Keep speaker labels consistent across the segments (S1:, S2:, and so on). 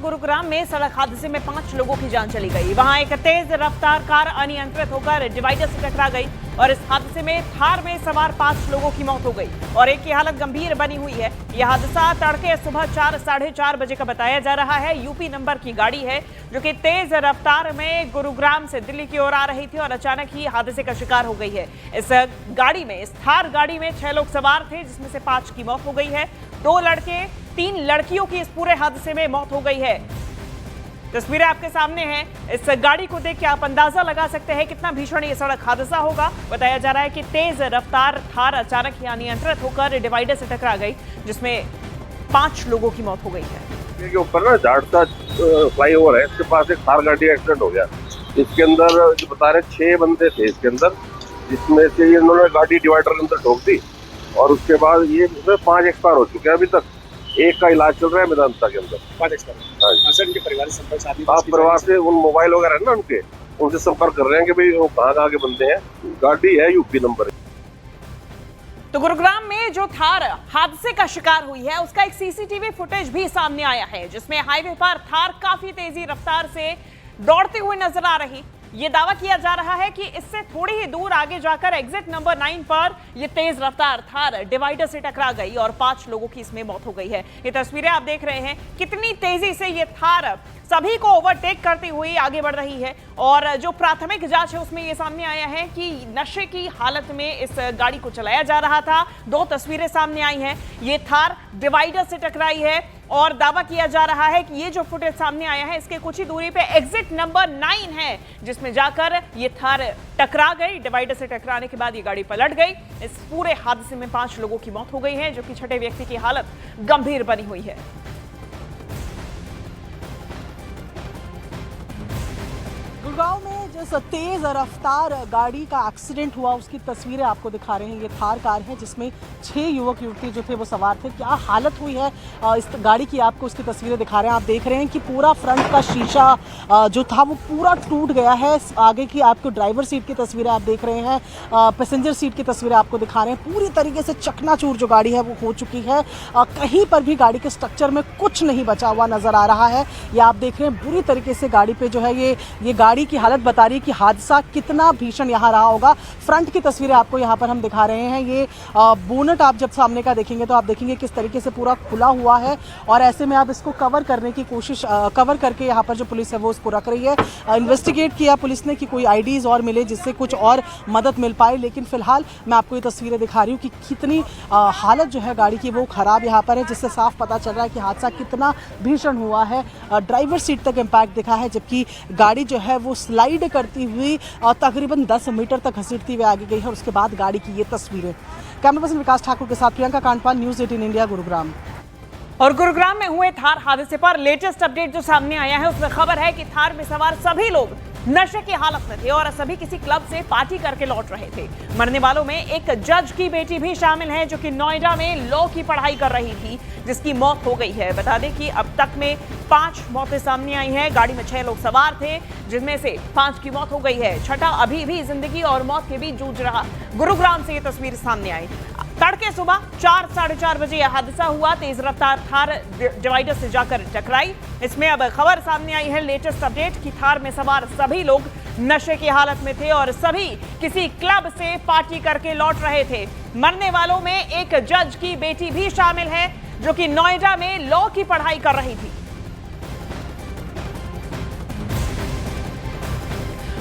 S1: गुरुग्राम में सड़क हादसे में 5 लोगों की जान चली गई। वहां एक तेज रफ्तार कार अनियंत्रित होकर डिवाइडर से टकरा गई और इस हादसे में थार में सवार 5 लोगों की मौत हो गई और एक की हालत गंभीर बनी हुई है। यह हादसा तड़के सुबह 4 साढ़े 4 बजे का बताया जा रहा है। यूपी नंबर की गाड़ी है जो कि तेज रफ्तार में गुरुग्राम से दिल्ली की ओर आ रही थी और अचानक ही हादसे का शिकार हो गई है। इस थार गाड़ी में 6 लोग सवार थे, जिसमें से 5 की मौत हो गई है। 2 लड़के 3 लड़कियों की इस पूरे हादसे में मौत हो गई है। तस्वीरें आपके सामने हैं। इस गाड़ी को देख के आप अंदाजा लगा सकते हैं कितना भीषण ये सड़क हादसा होगा। बताया जा रहा है कि तेज रफ्तार थार अचानक ही अनियंत्रित होकर डिवाइडर से टकरा गई, जिसमें 5 लोगों की मौत हो गई है।
S2: के ऊपर ना झाड़सा फ्लाईओवर है, इसके पास एक थार गाड़ी एक्सीडेंट हो गया। इसके अंदर जो बता रहे 6 बंदे थे इसके अंदर, जिसमें से इन्होंने गाड़ी डिवाइडर के अंदर ठोक दी और उसके बाद ये 5 एक्सपायर हो चुके हैं। अभी तक एक का इलाज चल रहा है मेदांता के अंदर।
S3: 5 एक्सपायर। सर, इनके परिवार से संपर्क साधने
S2: आप परिवार से उन मोबाइल वगैरह है ना उनसे संपर्क कर रहे हैं कि भाई वो कहाँ के बंदे हैं। गाड़ी है यूपी नंबर।
S1: तो गुरुग्राम में जो थार हादसे का शिकार हुई है उसका एक सीसीटीवी फुटेज भी सामने आया है, जिसमें हाईवे पर थार काफी तेजी रफ्तार से दौड़ते हुए नजर आ रही। ये दावा किया जा रहा है कि इससे थोड़ी ही दूर आगे जाकर एग्जिट नंबर 9 पर ये तेज रफ्तार थार डिवाइडर से टकरा गई और 5 लोगों की इसमें मौत हो गई है। ये तस्वीरें आप देख रहे हैं कितनी तेजी से ये थार सभी को ओवरटेक करती हुई आगे बढ़ रही है और जो प्राथमिक जांच है उसमें ये सामने आया है कि नशे की हालत में इस गाड़ी को चलाया जा रहा था। 2 तस्वीरें सामने आई हैं। ये थार डिवाइडर से टकराई है और दावा किया जा रहा है कि ये जो फुटेज सामने आया है इसके कुछ ही दूरी पे एग्जिट नंबर 9 है, जिसमें जाकर ये थार टकरा गई। डिवाइडर से टकराने के बाद ये गाड़ी पलट गई। इस पूरे हादसे में 5 लोगों की मौत हो गई है, जो कि 6ठे व्यक्ति की हालत गंभीर बनी हुई है।
S4: गुड़गांव में जिस तेज रफ्तार गाड़ी का एक्सीडेंट हुआ उसकी तस्वीरें आपको दिखा रहे हैं। ये थार कार है जिसमें 6 युवक युवती जो थे वो सवार थे। क्या हालत हुई है इस गाड़ी की, आपको उसकी तस्वीरें दिखा रहे हैं। आप देख रहे हैं कि पूरा फ्रंट का शीशा जो था वो पूरा टूट गया है। आगे की आपको ड्राइवर सीट की तस्वीरें आप देख रहे हैं, पैसेंजर सीट की तस्वीरें आपको दिखा रहे हैं। पूरी तरीके से चकनाचूर जो गाड़ी है वो हो चुकी है। कहीं पर भी गाड़ी के स्ट्रक्चर में कुछ नहीं बचा हुआ नजर आ रहा है। ये आप देख रहे हैं बुरी तरीके से गाड़ी पे जो है ये गाड़ी की हालत बता रही है कि हादसा कितना भीषण यहाँ रहा होगा। फ्रंट की तस्वीरें आपको यहाँ पर हम दिखा रहे हैं। ये बोनट आप जब सामने का देखेंगे तो आप देखेंगे किस तरीके से पूरा खुला हुआ है और ऐसे में आप इसको कवर करने की कोशिश कवर करके यहाँ पर जो पुलिस है वो इसको रख रही है। इन्वेस्टिगेट किया पुलिस ने कि कोई आईडीज और मिले जिससे कुछ और मदद मिल पाए, लेकिन फिलहाल मैं आपको ये तस्वीरें दिखा रही हूँ कि कितनी हालत जो है गाड़ी की वो खराब यहाँ पर है, जिससे साफ पता चल रहा है कि हादसा कितना भीषण हुआ है। ड्राइवर सीट तक इम्पैक्ट दिखा है, जबकि गाड़ी जो है वो स्लाइड करती हुई तकरीबन 10 मीटर तक घसीटती हुई आगे गई है और उसके बाद गाड़ी की ये तस्वीरें। कैमरा पर्सन विकास ठाकुर के साथ प्रियंका कांडपाल, न्यूज़ 18 इंडिया, गुरुग्राम।
S1: और गुरुग्राम में हुए थार हादसे पर लेटेस्ट अपडेट जो सामने आया है उसमें खबर है कि थार में सवार सभी लोग नशे की हालत में थे और सभी किसी क्लब से पार्टी करके लौट रहे थे। मरने वालों में एक जज की बेटी भी शामिल है जो कि नोएडा में लॉ की पढ़ाई कर रही थी, जिसकी मौत हो गई है। बता दें कि अब तक में 5 मौतें सामने आई हैं। गाड़ी में 6 लोग सवार थे, जिनमें से 5 की मौत हो गई है। 6ठा अभी भी जिंदगी और मौत के बीच जूझ रहा। गुरुग्राम से ये तस्वीर सामने आई। तड़के सुबह 4 साढ़े 4 बजे यह हादसा हुआ। तेज रफ्तार थार डिवाइडर से जाकर टकराई। इसमें अब खबर सामने आई है, लेटेस्ट अपडेट, कि थार में सवार सभी लोग नशे की हालत में थे और सभी किसी क्लब से पार्टी करके लौट रहे थे। मरने वालों में एक जज की बेटी भी शामिल है जो कि नोएडा में लॉ की पढ़ाई कर रही थी।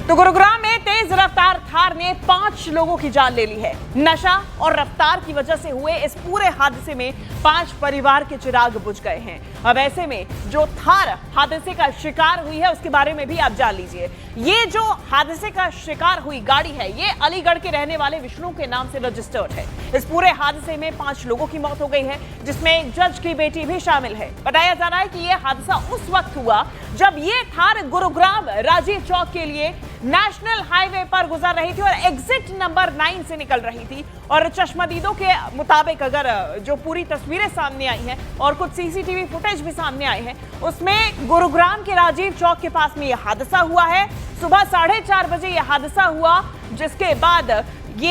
S1: तो गुरुग्राम में तेज रफ्तार थार ने 5 लोगों की जान ले ली है। नशा और रफ्तार की वजह से हुए इस पूरे हादसे में 5 परिवार के चिराग बुझ गए हैं। अब ऐसे में जो थार हादसे का शिकार हुई है उसके बारे में भी आप जान लीजिए। ये जो हादसे का शिकार हुई गाड़ी है ये अलीगढ़ के रहने वाले विष्णु के नाम से रजिस्टर्ड है। इस पूरे हादसे में 5 लोगों की मौत हो गई है, जिसमें एक जज की बेटी भी शामिल है। बताया जा रहा है कि यह हादसा उस वक्त हुआ जब ये थार गुरुग्राम राजीव चौक के लिए नेशनल हाईवे पर गुजर रही थी और एग्जिट नंबर 9 से निकल रही थी। और चश्मदीदों के मुताबिक अगर जो पूरी तस्वीरें सामने आई हैं और कुछ सीसीटीवी फुटेज भी सामने आए हैं, उसमें गुरुग्राम के राजीव चौक के पास में यह हादसा हुआ है। सुबह 4:30 बजे यह हादसा हुआ, जिसके बाद